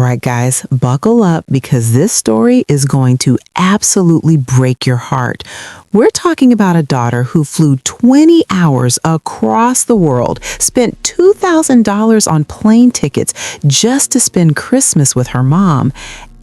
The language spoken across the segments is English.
right, guys, buckle up because this story is going to absolutely break your heart. We're talking about a daughter who flew 20 hours across the world, spent $2,000 on plane tickets just to spend Christmas with her mom.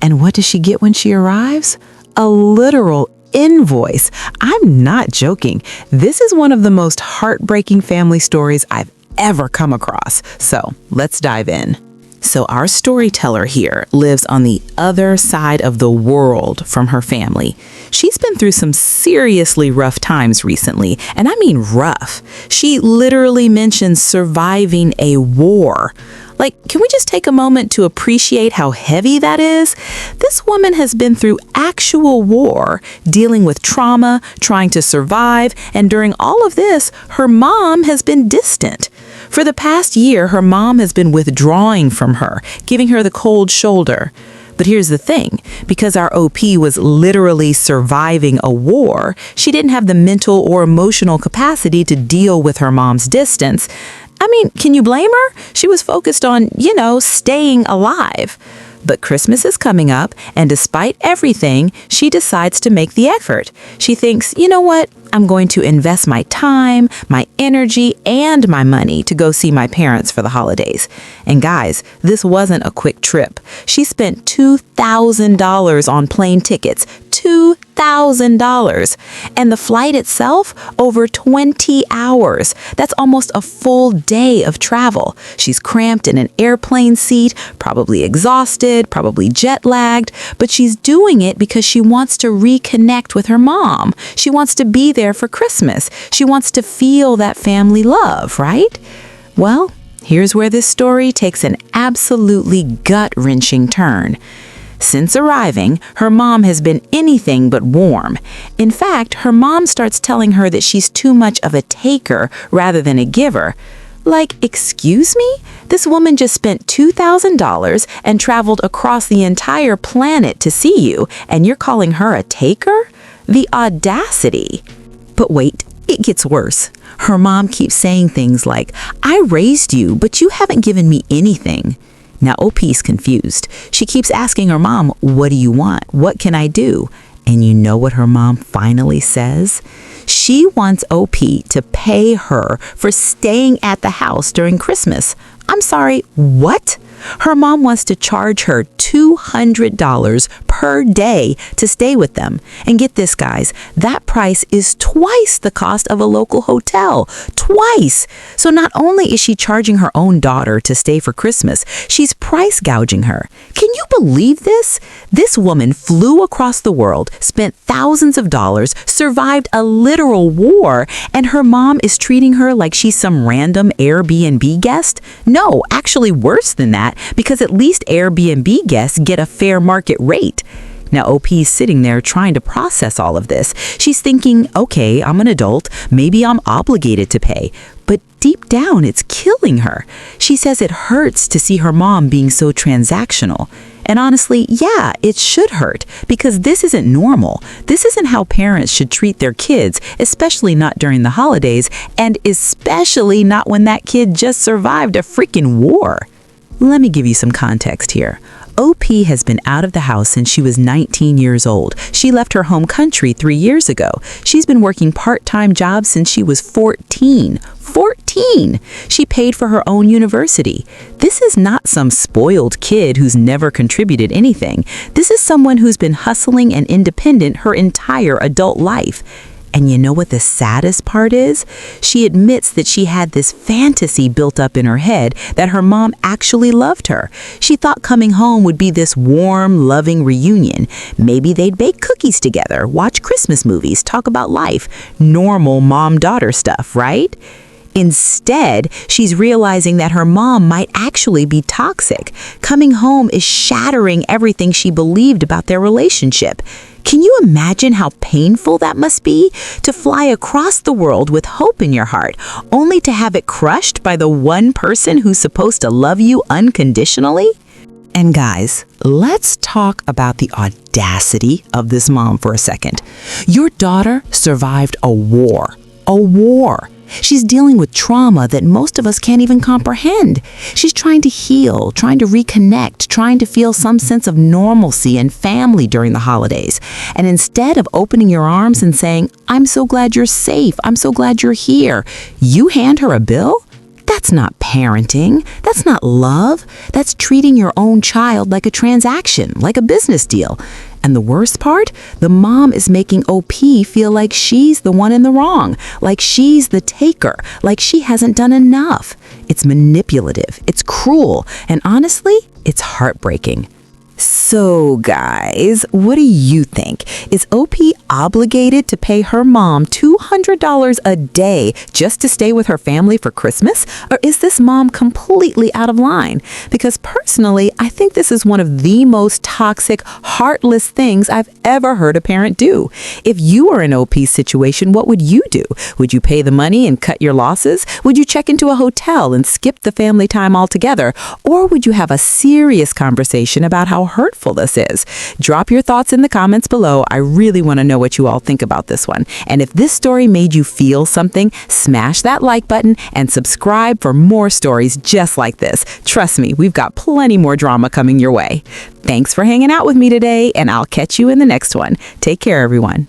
And what does she get when she arrives? A literal invoice. I'm not joking. This is one of the most heartbreaking family stories I've ever come across. So let's dive in. So our storyteller here lives on the other side of the world from her family. She's been through some seriously rough times recently, and I mean rough. She literally mentions surviving a war. Like, can we just take a moment to appreciate how heavy that is? This woman has been through actual war, dealing with trauma, trying to survive, and during all of this, her mom has been distant. For the past year, her mom has been withdrawing from her, giving her the cold shoulder. But here's the thing, because our OP was literally surviving a war, she didn't have the mental or emotional capacity to deal with her mom's distance. I mean, can you blame her? She was focused on, staying alive. But Christmas is coming up, and despite everything, she decides to make the effort. She thinks, you know what? I'm going to invest my time, my energy, and my money to go see my parents for the holidays. And guys, this wasn't a quick trip. She spent $2,000 on plane tickets. $2,000. And the flight itself, over 20 hours. That's almost a full day of travel. She's cramped in an airplane seat, probably exhausted, probably jet lagged, but she's doing it because she wants to reconnect with her mom. She wants to be there for Christmas. She wants to feel that family love, right? Well, here's where this story takes an absolutely gut-wrenching turn. Since arriving, her mom has been anything but warm. In fact, her mom starts telling her that she's too much of a taker rather than a giver. Like, excuse me? This woman just spent $2,000 and traveled across the entire planet to see you, and you're calling her a taker? The audacity. But wait, it gets worse. Her mom keeps saying things like, I raised you, but you haven't given me anything. Now, OP's confused. She keeps asking her mom, what do you want? What can I do? And you know what her mom finally says? She wants OP to pay her for staying at the house during Christmas. I'm sorry, what? Her mom wants to charge her $200 per day to stay with them. And get this, guys, that price is twice the cost of a local hotel. Twice! So not only is she charging her own daughter to stay for Christmas, she's price gouging her. Can you believe this? This woman flew across the world, spent thousands of dollars, survived a literal war, and her mom is treating her like she's some random Airbnb guest? No, actually worse than that, because at least Airbnb guests get a fair market rate. Now, OP's sitting there trying to process all of this. She's thinking, okay, I'm an adult, maybe I'm obligated to pay. But deep down, it's killing her. She says it hurts to see her mom being so transactional. And honestly, yeah, it should hurt, because this isn't normal. This isn't how parents should treat their kids, especially not during the holidays, and especially not when that kid just survived a freaking war. Let me give you some context here. OP has been out of the house since she was 19 years old. She left her home country 3 years ago. She's been working part-time jobs since she was 14. 14! She paid for her own university. This is not some spoiled kid who's never contributed anything. This is someone who's been hustling and independent her entire adult life. And you know what the saddest part is? She admits that she had this fantasy built up in her head that her mom actually loved her. She thought coming home would be this warm, loving reunion. Maybe they'd bake cookies together, watch Christmas movies, talk about life. Normal mom-daughter stuff, right? Instead, she's realizing that her mom might actually be toxic. Coming home is shattering everything she believed about their relationship. Can you imagine how painful that must be? To fly across the world with hope in your heart, only to have it crushed by the one person who's supposed to love you unconditionally? And guys, let's talk about the audacity of this mom for a second. Your daughter survived a war. A war. She's dealing with trauma that most of us can't even comprehend. She's trying to heal, trying to reconnect, trying to feel some sense of normalcy and family during the holidays. And instead of opening your arms and saying, "I'm so glad you're safe, I'm so glad you're here," you hand her a bill? That's not parenting. That's not love. That's treating your own child like a transaction, like a business deal. And the worst part, the mom is making OP feel like she's the one in the wrong, like she's the taker, like she hasn't done enough. It's manipulative, it's cruel, and honestly, it's heartbreaking. So, guys, what do you think? Is OP obligated to pay her mom $200 a day just to stay with her family for Christmas? Or is this mom completely out of line? Because personally, I think this is one of the most toxic, heartless things I've ever heard a parent do. If you were in OP's situation, what would you do? Would you pay the money and cut your losses? Would you check into a hotel and skip the family time altogether? Or would you have a serious conversation about how hurtful this is? Drop your thoughts in the comments below. I really want to know what you all think about this one. And if this story made you feel something, smash that like button and subscribe for more stories just like this. Trust me, we've got plenty more drama coming your way. Thanks for hanging out with me today, and I'll catch you in the next one. Take care, everyone.